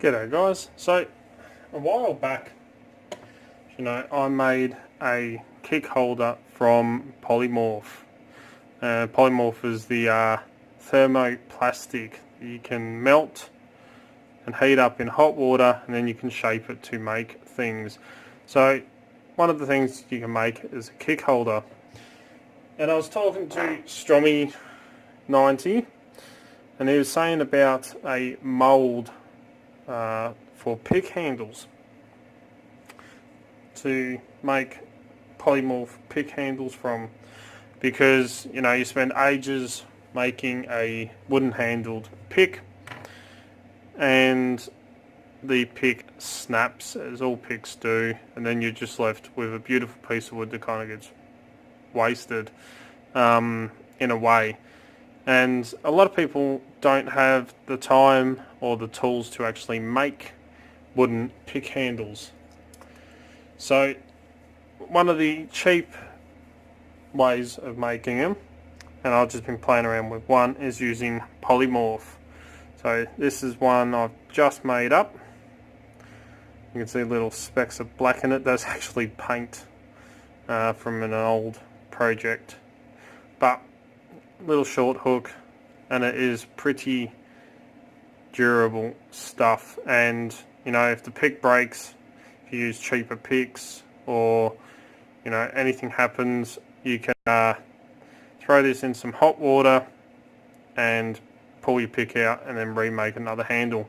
G'day guys. So a while back, I made a kick holder from Polymorph. Polymorph is the thermoplastic that you can melt and heat up in hot water, and then you can shape it to make things. So one of the things you can make is a kick holder. And I was talking to stromi90, and he was saying about a mould for pick handles, to make polymorph pick handles from, because you spend ages making a wooden handled pick and the pick snaps, as all picks do, and then you're just left with a beautiful piece of wood that kind of gets wasted in a way. And a lot of people don't have the time or the tools to actually make wooden pick handles. So one of the cheap ways of making them, and I've just been playing around with one, is using Polymorph. So this is one I've just made up. You can see little specks of black in it. That's actually paint from an old project. But little short hook, and it is pretty durable stuff. And if the pick breaks, if you use cheaper picks, or anything happens, you can throw this in some hot water and pull your pick out and then remake another handle.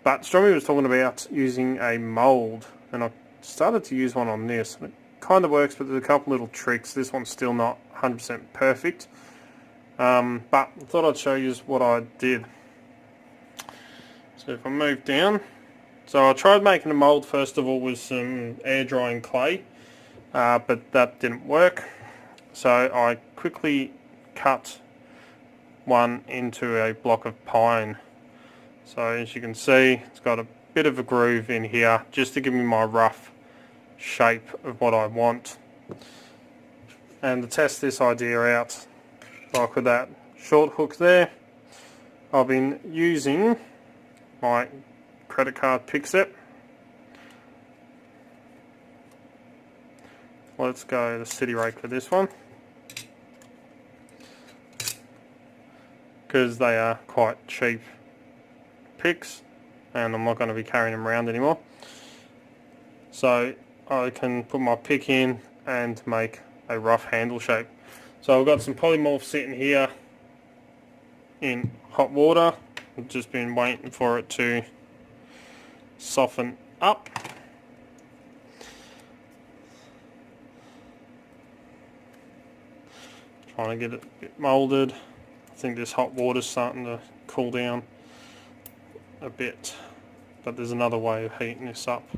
But Stromy was talking about using a mould, and I started to use one on this, and it kind of works, but there's a couple little tricks. This one's still not 100% perfect. But I thought I'd show you what I did. So if I move down, so I tried making a mould first of all with some air drying clay, but that didn't work. So I quickly cut one into a block of pine. So as you can see, it's got a bit of a groove in here just to give me my rough shape of what I want. And to test this idea out, like with that short hook there, I've been using my credit card pick set. Let's go the city rake for this one, because they are quite cheap picks and I'm not going to be carrying them around anymore. So I can put my pick in and make a rough handle shape. So I've got some polymorph sitting here in hot water. I've just been waiting for it to soften up. Trying to get it a bit moulded. I think this hot water's starting to cool down a bit, but there's another way of heating this up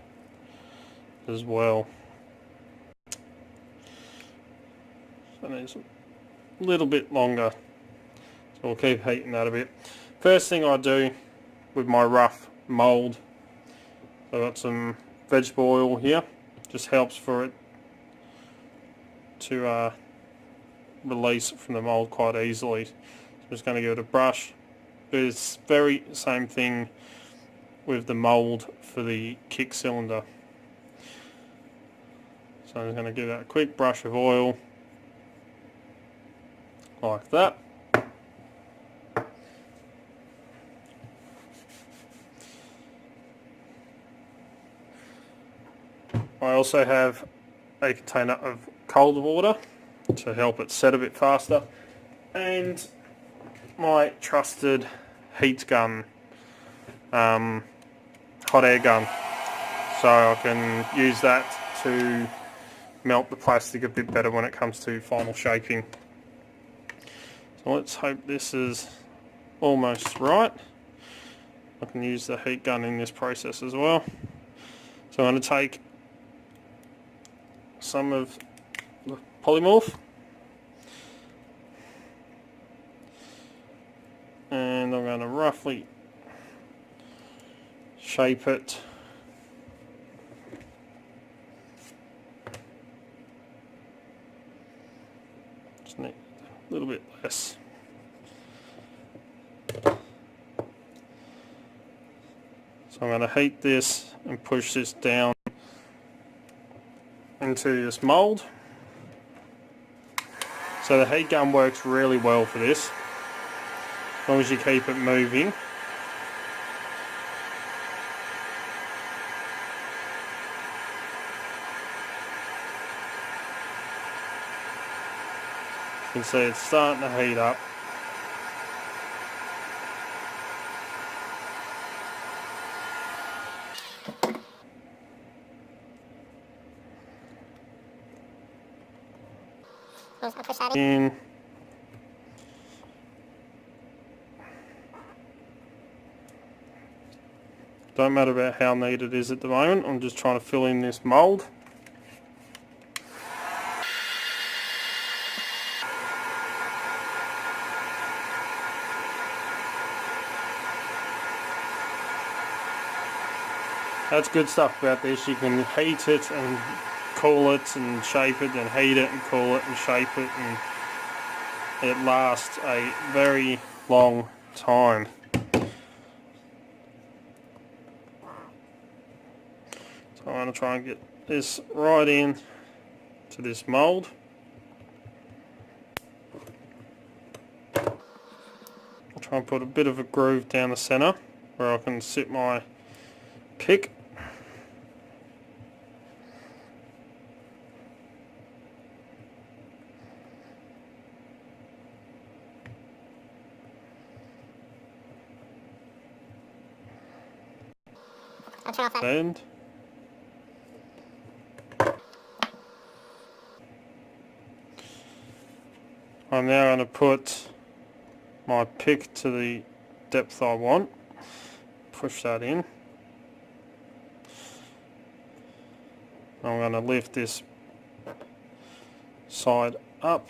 as well. So there's a little bit longer, so we'll keep heating that a bit. First thing I do with my rough mould, I've got some vegetable oil here, just helps for it to release from the mould quite easily. So I'm just going to give it a brush. But it's very same thing with the mould for the kick cylinder. So I'm going to give that a quick brush of oil like that. I also have a container of cold water to help it set a bit faster, and my trusted heat gun, hot air gun, so I can use that to melt the plastic a bit better when it comes to final shaping. So let's hope this is almost right. I can use the heat gun in this process as well. So I'm going to take some of the polymorph and I'm going to roughly shape it just need a little bit less. So I'm going to heat this and push this down into this mould. So the heat gun works really well for this, as long as you keep it moving. You can see it's starting to heat up. In. Don't matter about how neat it is at the moment, I'm just trying to fill in this mould. That's good stuff about this. You can heat it and cool it and shape it, and heat it and cool it and shape it, and it lasts a very long time. So I'm going to try and get this right in to this mould. I'll try and put a bit of a groove down the centre where I can sit my pick. And I'm now going to put my pick to the depth I want, push that in. I'm going to lift this side up.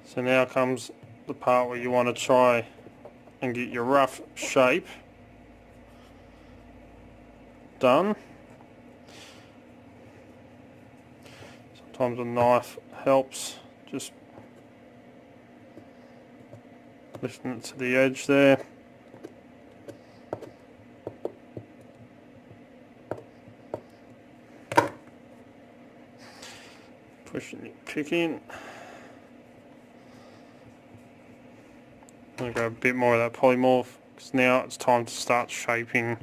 So now comes the part where you want to try and get your rough shape done. Sometimes a knife helps, just lifting it to the edge there. Pushing your pick in. I'm going to go a bit more of that polymorph, because now it's time to start shaping.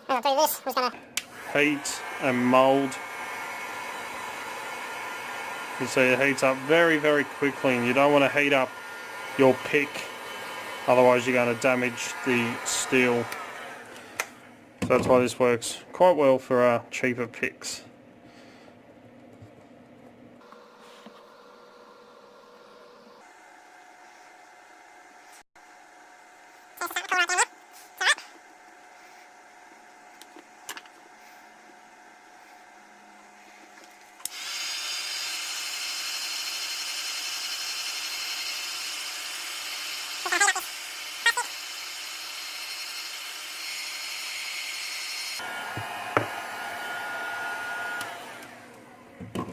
I'll do this. We're gonna Heat and mould. You see it heats up very, very quickly, and you don't want to heat up your pick, otherwise you're going to damage the steel. So that's why this works quite well for our cheaper picks.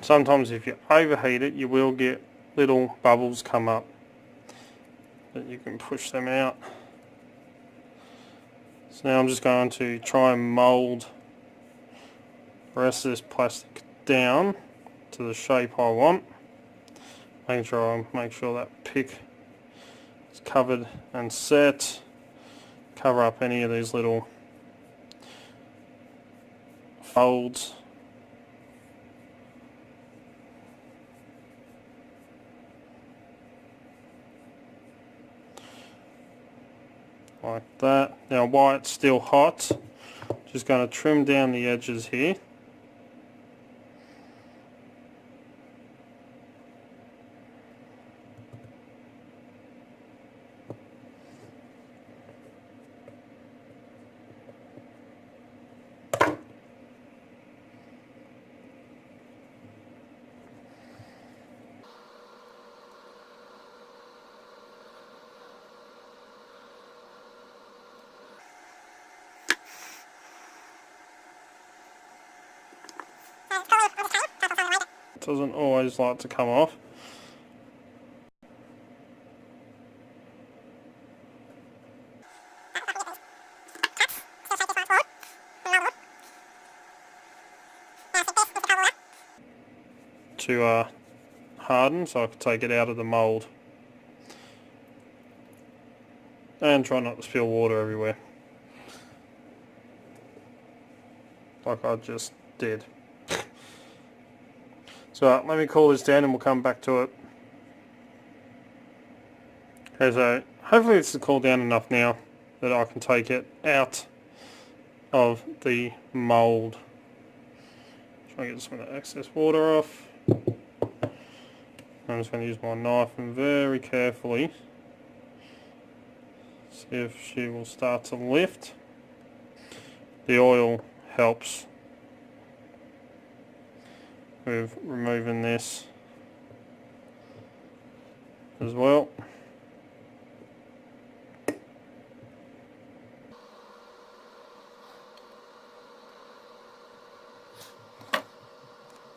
Sometimes if you overheat it, you will get little bubbles come up, but you can push them out. So now I'm just going to try and mould the rest of this plastic down to the shape I want. Make sure that pick is covered and set. Cover up any of these little folds. Like that. Now while it's still hot, just going to trim down the edges here. doesn't always like to come off. To harden so I can take it out of the mould. And try not to spill water everywhere. Like I just did. So let me cool this down and we'll come back to it. Okay, so hopefully this is cooled down enough now that I can take it out of the mould. Try and get some of the excess water off. I'm just going to use my knife and very carefully see if she will start to lift. The oil helps with removing this as well.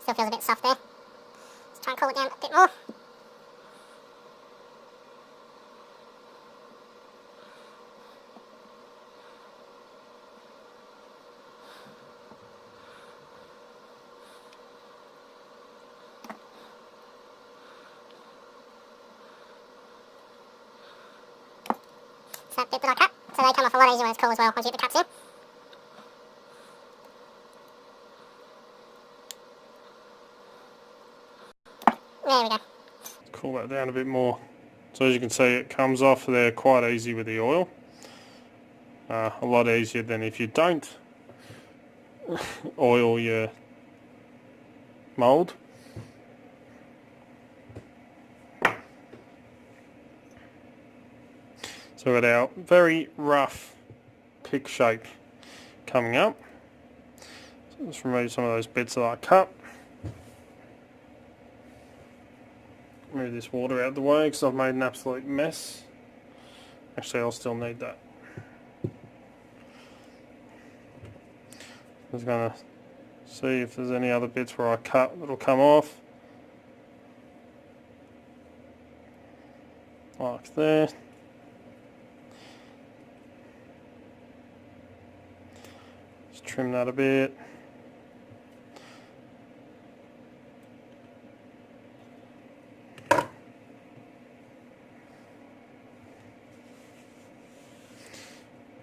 Still feels a bit soft there. Let's try and cool it down a bit more. It's that bit that I cut, so they come off a lot easier when it's cool as well, once you get the cuts in. There we go. Cool that down a bit more. So as you can see, it comes off there quite easy with the oil. A lot easier than if you don't oil your mould. So we've got our very rough pick shape coming up. So let's remove some of those bits that I cut. Move this water out of the way because I've made an absolute mess. Actually, I'll still need that. I'm just going to see if there's any other bits where I cut that'll come off. Like there. Just trim that a bit.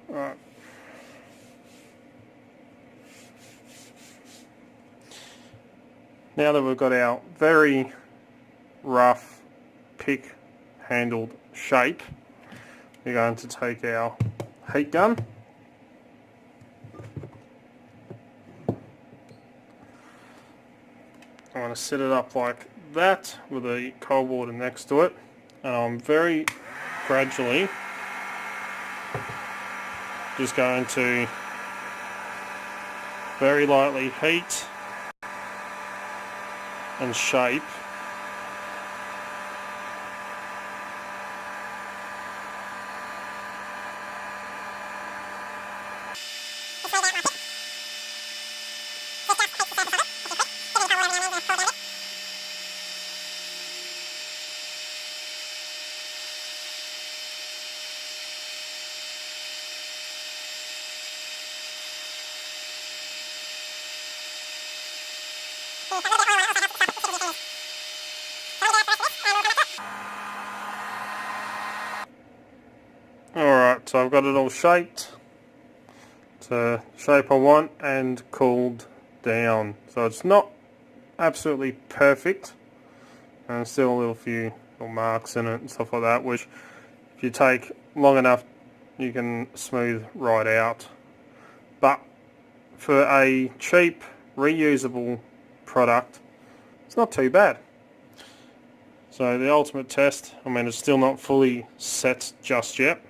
Alright. Now that we've got our very rough pick handled shape, we're going to take our heat gun I'm going to set it up like that with the cold water next to it, and I'm very gradually just going to very lightly heat and shape Alright, so I've got it all shaped to the shape I want and cooled down. So it's not absolutely perfect, and there's still a little few little marks in it and stuff like that, which if you take long enough you can smooth right out. But for a cheap reusable product, it's not too bad. So the ultimate test, I mean, it's still not fully set just yet.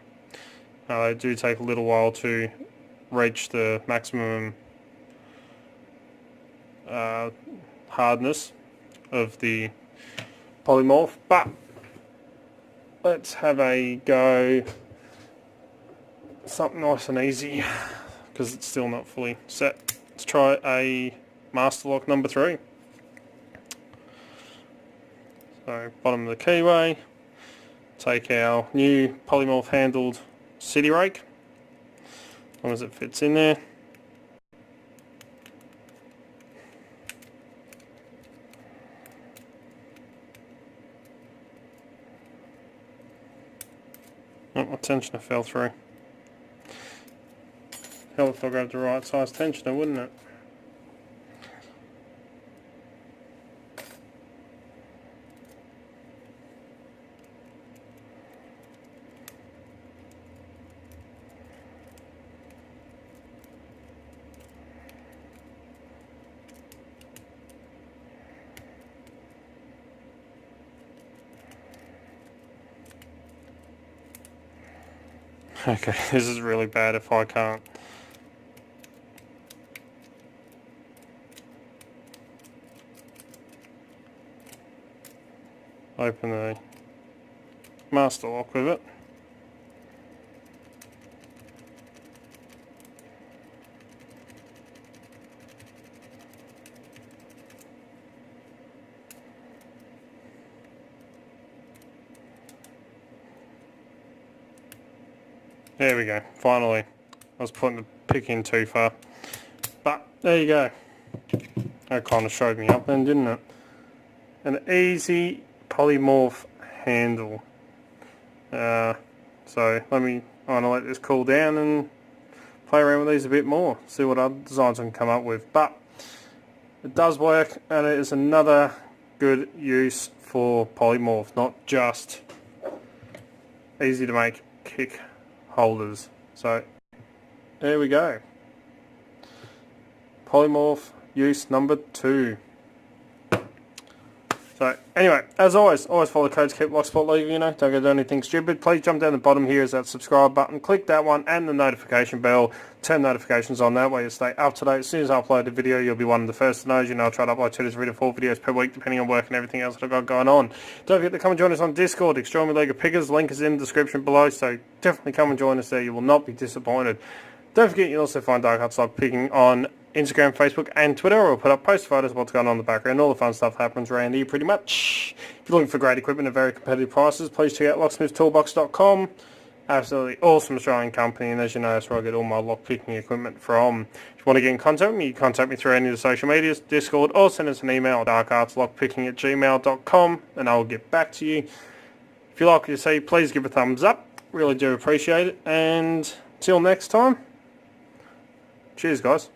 They do take a little while to reach the maximum hardness of the polymorph, but let's have a go something nice and easy because it's still not fully set. Let's try a master lock number 3. So bottom of the keyway, take our new polymorph handled city rake, as long as it fits in there. Oh, my tensioner fell through. Hell if I grabbed the right size tensioner, wouldn't it? Okay, this is really bad if I can't. Open the master lock with it. There we go, finally. I was putting the pick in too far. But there you go. That kind of showed me up then, didn't it? An easy polymorph handle. So I'm gonna let this cool down and play around with these a bit more, see what other designs I can come up with. But it does work, and it is another good use for polymorph, not just easy to make kick holders. So there we go. Polymorph use number 2. So anyway, as always follow the codes, keep Locksport legal, don't go do anything stupid. Please jump down the bottom here is that subscribe button, click that one and the notification bell, turn notifications on, that way you stay up to date. As soon as I upload a video, you'll be one of the first to know. I try to upload 2 to 3 to 4 videos per week depending on work and everything else that I've got going on. Don't forget to come and join us on Discord, Extremely League of Pickers, link is in the description below, so definitely come and join us there, you will not be disappointed. Don't forget you'll also find Dark Arts Lock Picking on Instagram, Facebook and Twitter. We'll put up post photos of what's going on in the background. All the fun stuff happens around here pretty much. If you're looking for great equipment at very competitive prices, please check out locksmithtoolbox.com. Absolutely awesome Australian company, and as you know, that's where I get all my lock picking equipment from. If you want to get in contact with me, you can contact me through any of the social medias, Discord, or send us an email at darkartslockpicking@gmail.com and I will get back to you. If you like what you see, please give a thumbs up. Really do appreciate it. And till next time, cheers guys.